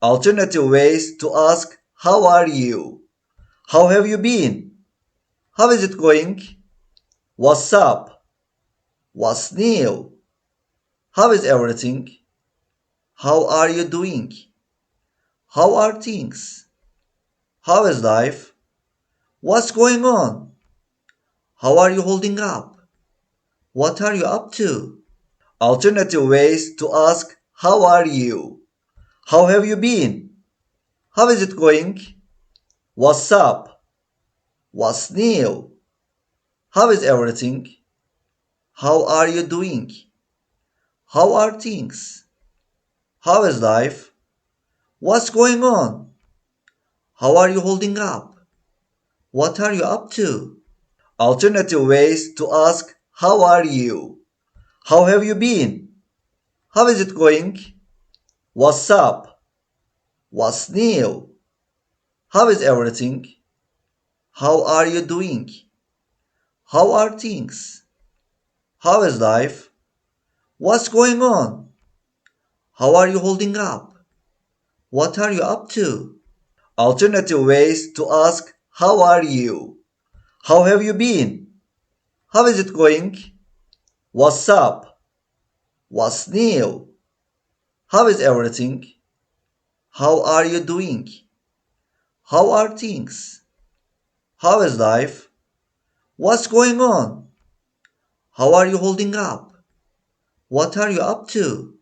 Alternative ways to ask how are you? How have you been? How is it going? What's up? What's new? How is everything? How are you doing? How are things? How is life? What's going on? How are you holding up? What are you up to? Alternative ways to ask how are you? How have you been? How is it going? What's up? What's new? How is everything? How are you doing? How are things? How is life? What's going on? How are you holding up? What are you up to? Alternative ways to ask how are you? How have you been? How is it going? What's up? What's new? How is everything? How are you doing? How are things? How is life? What's going on? How are you holding up? What are you up to? Alternative ways to ask how are you? How have you been? How is it going? What's up? What's new? How is everything? How are you doing? How are things? How is life? What's going on? How are you holding up? What are you up to?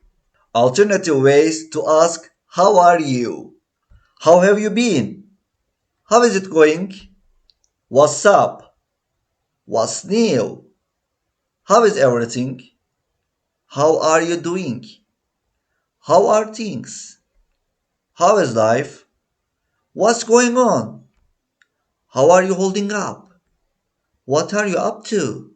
Alternative ways to ask how are you? How have you been? How is it going? What's up? What's new? How is everything? How are you doing? How are things? How is life? What's going on? How are you holding up? What are you up to?